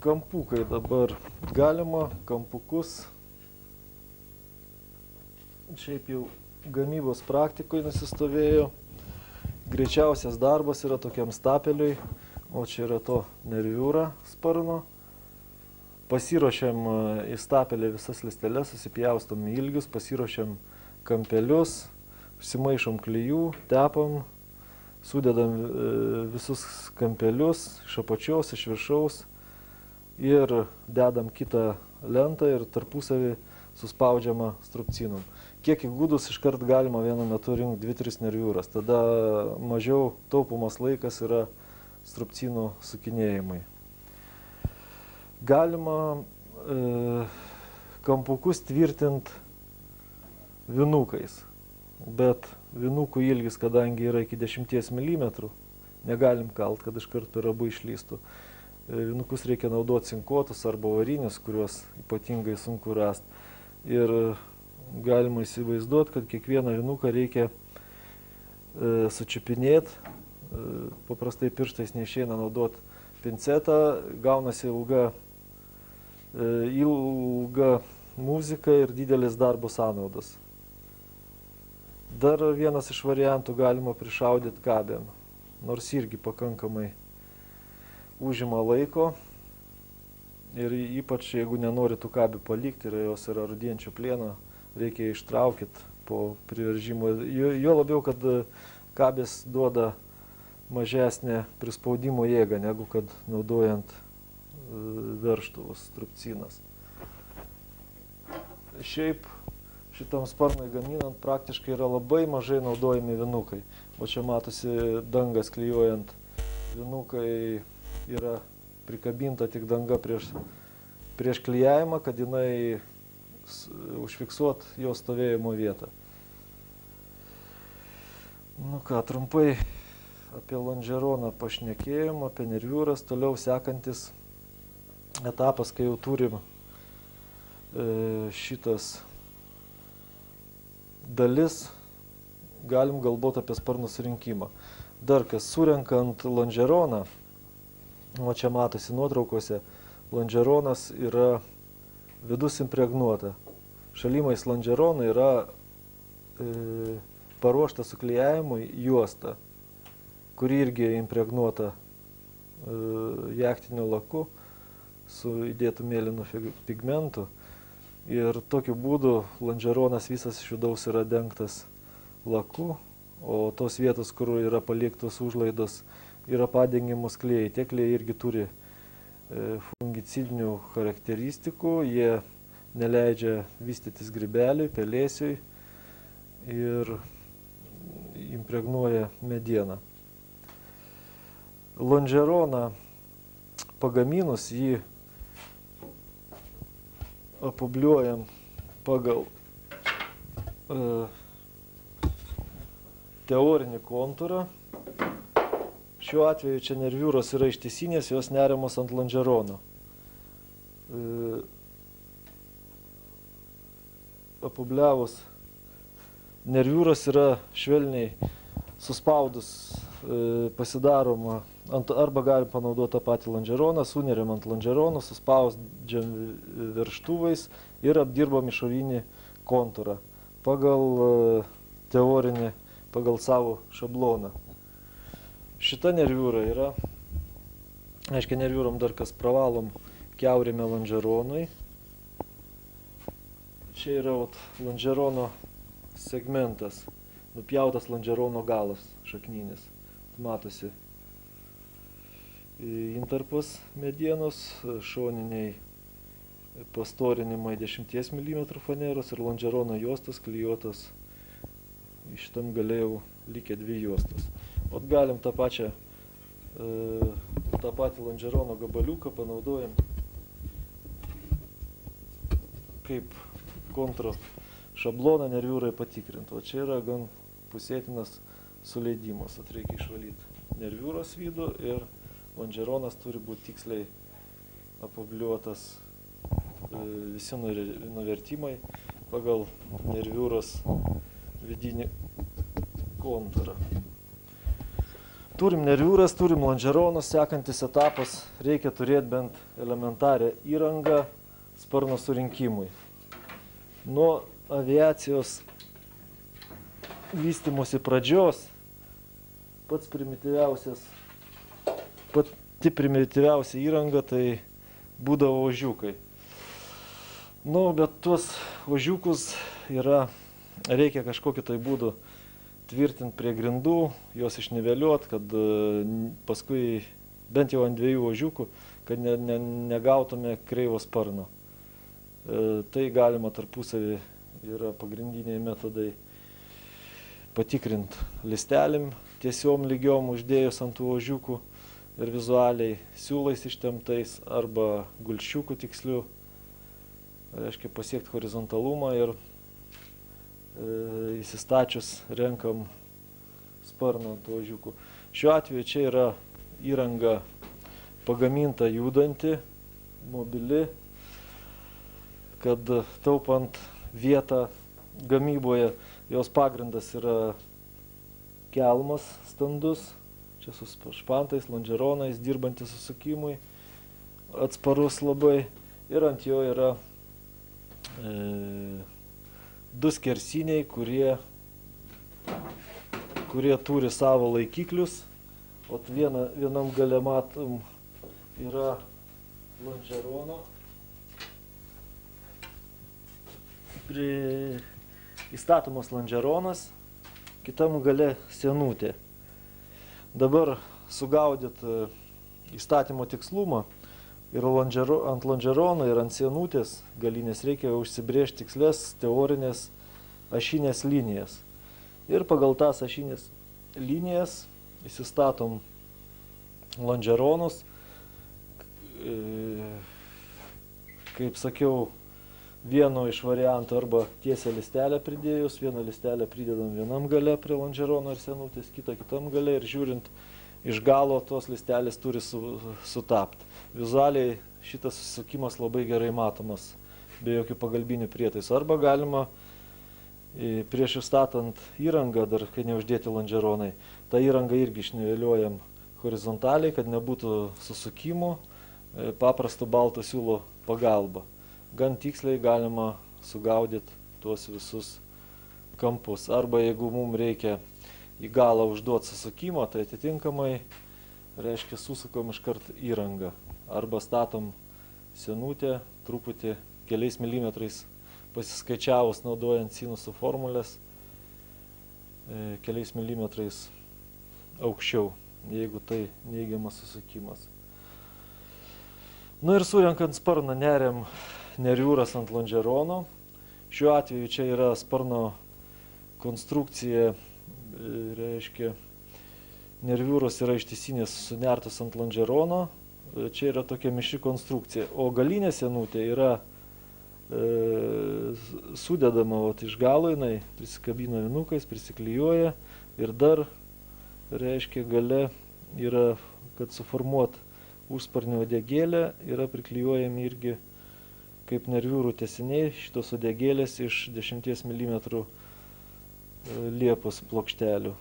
Kampukai dabar galima, kampukus. Šiaip jau gamybos praktikoje nusistovėjo. Greičiausias darbas yra tokiam stapeliui, o čia yra to nerviūra sparno. Pasiruošiam į stapelį visas listeles, susipjaustom ilgius, pasiruošiam kampelius, užsimaišom klijų, tepam, sudedam visus kampelius iš apačios, iš viršaus ir dedam kitą lentą ir tarpusavį suspaudžiamą strupcinom. Kiek įgudus iškart galima vienu metu rinkti 2-3 nerviūras, tada mažiau taupomas laikas yra strupcinų sukinėjimai. Galima kampukus tvirtinti vinukais, bet vinukų ilgis, kadangi yra iki 10 mm, negalim kalt, kad iškart per abu išlystų. Vinukus reikia naudoti cinkuotus arba varinius, kuriuos ypatingai sunku rasti. Ir galima įsivaizduoti, kad kiekvieną vinuką reikia sučiupinėti. Paprastai pirštais neišeina naudoti pincetą, gaunasi ilga muzika ir didelis darbo sąnaudos. Dar vienas iš variantų galima prišaudyti kabėm, nors irgi pakankamai užima laiko ir ypač jeigu nenori tų kabių palikti ir jos yra rudienčio plieno, reikia ištraukit po priveržimo. Jo labiau, kad kabės duoda mažesnę prispaudimo jėgą, negu kad naudojant verštuvus, strupcinas. Šiaip šitam sparnui gaminant praktiškai yra labai mažai naudojami vinukai. O čia matosi dangas klijuojant. Vinukai yra prikabinta tik danga prieš klijavimą, kad jinai užfiksuot jo stovėjimo vietą. Nu ką, trumpai apie lonžeroną pašnekėjom, apie nerviūras. Toliau sekantis etapas, kai jau turim šitas dalis, galim galvoti apie sparnų surinkimą. Dar kas, surenkant lonžeroną, o čia matosi nuotraukose, lonžeronas yra vidus impregnuota. Šalimais lonžerono yra paruošta suklijavimui juosta, kuri irgi impregnuota jachtiniu laku su įdėtų mėlynu pigmentu. Ir tokiu būdu lonžeronas visas iš vidaus yra dengtas laku, o tos vietos, kur yra paliktos užlaidos, yra padengiamos klijai. Tie klijai irgi turi fungicidinių charakteristikų, jie neleidžia vystytis grybeliui, pelėsiui ir impregnuoja medieną. Lonžeroną pagaminus jį apubliuojam pagal teorinį kontūrą. Šiuo atveju čia nerviūros yra ištisinės, jos neriamos ant lonžerono. Apubliavus nerviūros yra švelniai suspaudus pasidaroma, arba galim panaudoti tą patį lonžeroną, suneriam ant lonžeronų, suspaudžiam verštuvais ir apdirbam išorinį kontūrą pagal teorinį, pagal savo šabloną. Šita nerviūra yra, aiškiai nerviūram dar kas pravalom kiaurėme lonžeronui. Čia yra lonžerono segmentas, nupjautas lonžerono galas šakninis. Matosi intarpas medienos, šoniniai pastorinimai 10 mm faneros ir lonžerono juostas klijuotas. Iš tam galėjau likę 2 juostas. O galim tą patį lonžerono gabaliuką panaudojam kaip kontros šabloną nerviūrai patikrinti. O čia yra gan pusėtinas suleidimas. Reikia išvalyti nerviūros vidų ir lonžeronas turi būti tiksliai apubliuotas, visi nuvertimai pagal nerviūros vidinį kontūrą. Turim nerviūras, turim lonžeronus, sekantis etapas reikia turėti bent elementarią įrangą sparno surinkimui. Nuo aviacijos vystymosi pradžios pati primityviausia įranga tai būdavo ožiukai. Bet tuos ožiukus reikia kažkokiu tai būdu tvirtinti prie grindų, juos išniveliuoti, kad paskui bent jau ant 2 ožiukų, kad negautume kreivo sparno. Tai galima tarpusavį, yra pagrindiniai metodai, patikrinti listelėm, tiesiom lygiom uždėjus ant tų ožiukų ir vizualiai siūlais ištemptais arba gulščiukų tiksliu, reiškia pasiekti horizontalumą ir įsistačius renkam sparną ant ožiukų. Šiuo atveju čia yra įranga pagaminta judanti, mobili, kad taupant vietą gamyboje, jos pagrindas yra kelmas standus, čia su špantais, lonžeronais, dirbantis susukimui, atsparus labai, ir ant jo yra 2 skersiniai, kurie turi savo laikiklius. Vienam gale matom yra lonžerono, įstatomas lonžeronas, kitam gale senutė. Dabar sugaudyti įstatymo tikslumą ir ant lonžerono ir ant senutės galinės reikia užsibrėžti tikslės teorinės ašinės linijas. Ir pagal tas ašinės linijas įsistatom lonžeronus. Kaip sakiau, vieno iš variantų arba tiesią listelę pridėjus, vieną listelę pridedam vienam gale prie lonžerono ir senutės, kitą kitam gale, ir žiūrint iš galo tos listelės turi sutapti. Vizualiai šitas susisukimas labai gerai matomas, be jokių pagalbinių prietaisų. Arba galima prieš įstatant įrangą, dar kai neuždėti lonžeronai, tą įrangą irgi išniveliuojam horizontaliai, kad nebūtų susukimų, paprasto balto siūlo pagalba. Gan tiksliai galima sugaudyti tuos visus kampus. Arba jeigu mums reikia į galą užduoti susukimą, tai atitinkamai, reiškia, susukam iškart įrangą. Arba statom senutę, truputį keliais milimetrais pasiskaičiavus, naudojant sinusų formulės, keliais milimetrais aukščiau, jeigu tai neigiamas susukimas. Ir surenkant sparną neriam nerviūras ant lonžerono. Šiuo atveju čia yra sparno konstrukcija, reiškia, nerviūros yra ištisinės sunertos ant lonžerono. Čia yra tokia mišri konstrukcija, o galinė senutė yra sudedama iš galo, jinai prisikabina vinukais, prisiklijuoja ir dar, reiškia, gale yra, kad suformuot užsparnio uodegėlę, yra priklijuojami irgi kaip nerviūrų tęsiniai šitos uodegėlės iš 10 mm liepos plokštelių.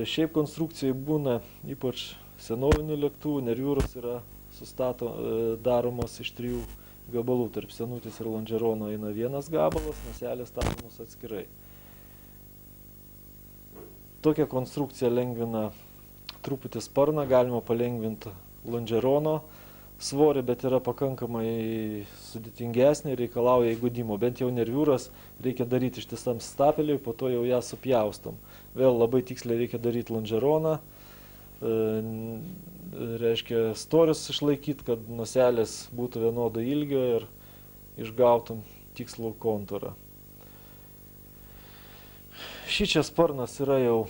Šiaip konstrukcijai būna, ypač senovinių lėktuvų, nerviūros yra daromos iš 3 gabalų. Tarp senutės ir lonžerono eina vienas gabalas, noselės statomos atskirai. Tokia konstrukcija lengvina truputį sparną, galima palengvinti lonžerono svorį, bet yra pakankamai sudėtingesnė ir reikalauja įgudimo. Bent jau nerviūras reikia daryti ištisam stapeliui, po to jau ją supjaustom. Vėl labai tiksliai reikia daryti lonžeroną, reiškia storius išlaikyti, kad noselės būtų vienodo ilgio ir išgautum tikslų kontūrą. Šičia sparnas yra jau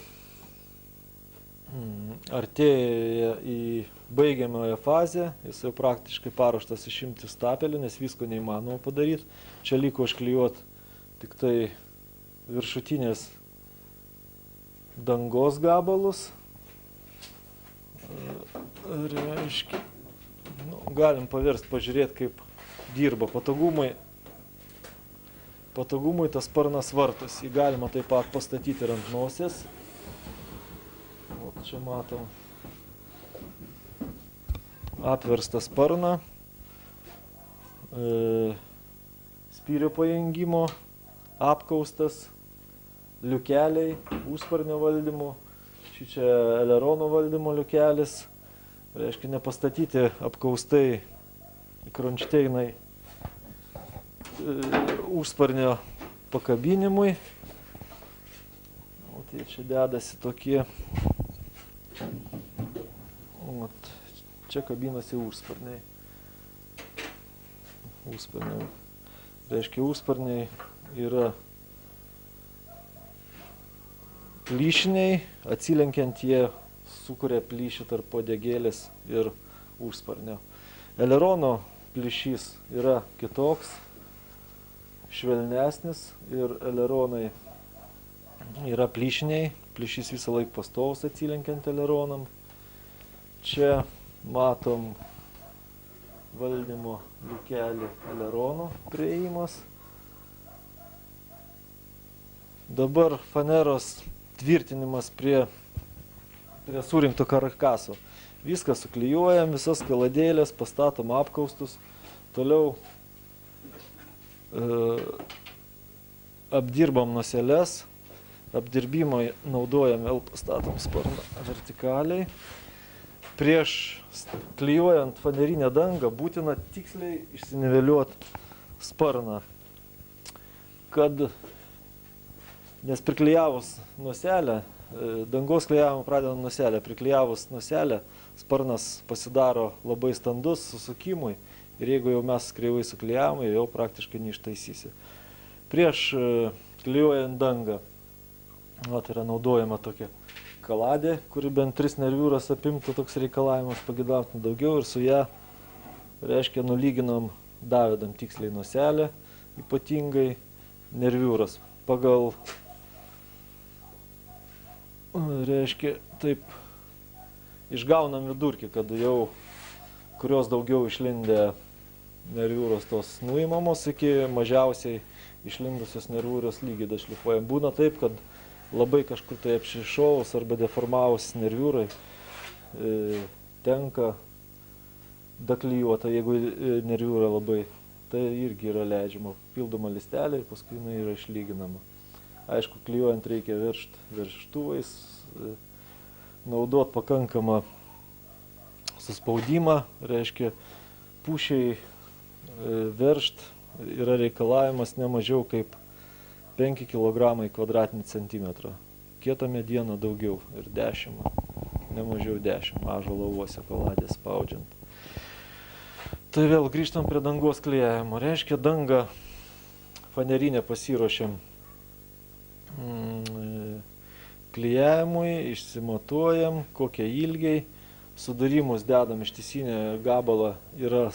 artėja į baigiamąją fazę, jis jau praktiškai paruoštas išimti stapelį, nes visko neįmanoma padaryti. Čia liko užklijuoti tik tai viršutinės dangos gabalus. Reiškia, galim paversti, pažiūrėti, kaip dirba. Patogumui tas sparnas vartas. Jį galima taip pat pastatyti ir ant nosies. Čia matom apverstą sparną, spyrio pajungimo, apkaustas, liukeliai, užsparnio valdymo, čia elerono valdymo liukelis, reiškia nepastatyti apkaustai kronšteinai užsparnio pakabinimui. O tai čia dedasi tokie, čia kabinasi užsparniai. Reiškia, užsparniai yra plyšiniai, atsilenkiant jie sukuria plyšį tarp uodegėlės ir užsparnio. Elerono plyšys yra kitoks, švelnesnis ir eleronai yra plyšiniai, plyšys visą laiką pastovus atsilenkiant eleronam. Čia matom valdymo liukelį elerono priėjimas. Dabar faneros tvirtinimas prie surinkto karkaso. Viską suklijuojam, visas kaladėlės, pastatom apkaustus. Toliau apdirbam noseles. Apdirbimui naudojam, vėl pastatom sparną vertikaliai. Prieš klijuojant fanerinę dangą būtina tiksliai išsiniveliuoti sparną, nes priklijavus noselę, dangos klijavimą pradedant noselę, priklijavus noselę, sparnas pasidaro labai standus susukimui ir jeigu jau mes kreivai suklijavome, jau praktiškai neištaisysi. Prieš klijuojant dangą, yra naudojama tokia kaladė, kuri bent 3 nerviūras apimtų, toks reikalavimas, pagidautina daugiau, ir su ją, reiškia, nulyginam, davedam tiksliai noselę, ypatingai nerviūras. Pagal, reiškia, taip, išgaunam vidurkį, kad jau, kurios daugiau išlindę nerviūros tos nuimamos, iki mažiausiai išlindusios nerviūros lygiai dašlifuojam. Būna taip, kad labai kažkur tai apšišaus arba deformavus nerviūrai tenka daklijuota, jeigu nerviūra labai, tai irgi yra leidžiama, pildoma listelė ir paskui jinai yra išlyginama. Aišku, klijuojant reikia verštuvais, naudot pakankamą suspaudimą, reiškia, pušiai veršt yra reikalavimas ne mažiau kaip 5 kg į kvadratinį centimetrą. Kieta mediena daugiau ir 10, ne mažiau 10 ąžuolo uosio kaladės spaudžiant. Tai vėl grįžtam prie dangos klijavimo. Reiškia, dangą fanerinę pasiruošiam klijavimui, išsimatuojam, kokie ilgiai. Sudarimus dedam ištisinę gabalą, yra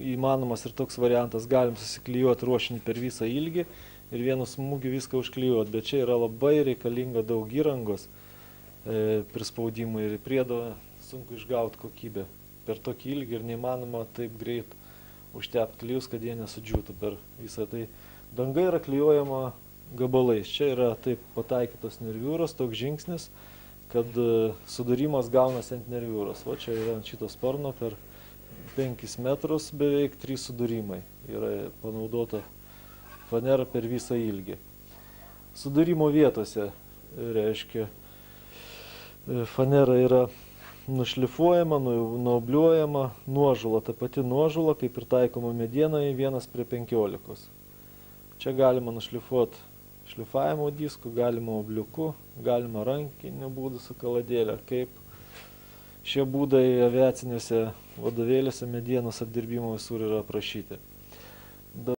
įmanomas ir toks variantas, galim susiklijuoti ruošinį per visą ilgį ir vienu smūgiu viską užklijuoti, bet čia yra labai reikalinga daug įrangos prispaudimui ir priedo sunku išgauti kokybę per tokį ilgį ir neįmanoma taip greit užtepti klijus, kad jie nesudžiūtų per visą tai. Danga yra klijuojama gabalais, čia yra taip pataikytos nerviūros, toks žingsnis, kad sudarimas gaunasi ant nerviūros. O čia yra ant šito sparno per 5 metrus beveik 3 sudarimai yra panaudota fanera per visą ilgį. Sudarimo vietose, reiškia, fanera yra nušlifuojama, nuobliuojama, nuožula, ta pati nuožula, kaip ir taikoma medienai 1:15. Čia galima nušlifuoti šlifavimo disku, galima obliuku, galima rankiniu būdu su kaladėlė, kaip šie būdai aviacinėse vadovėliuose medienos apdirbimo visur yra aprašyti.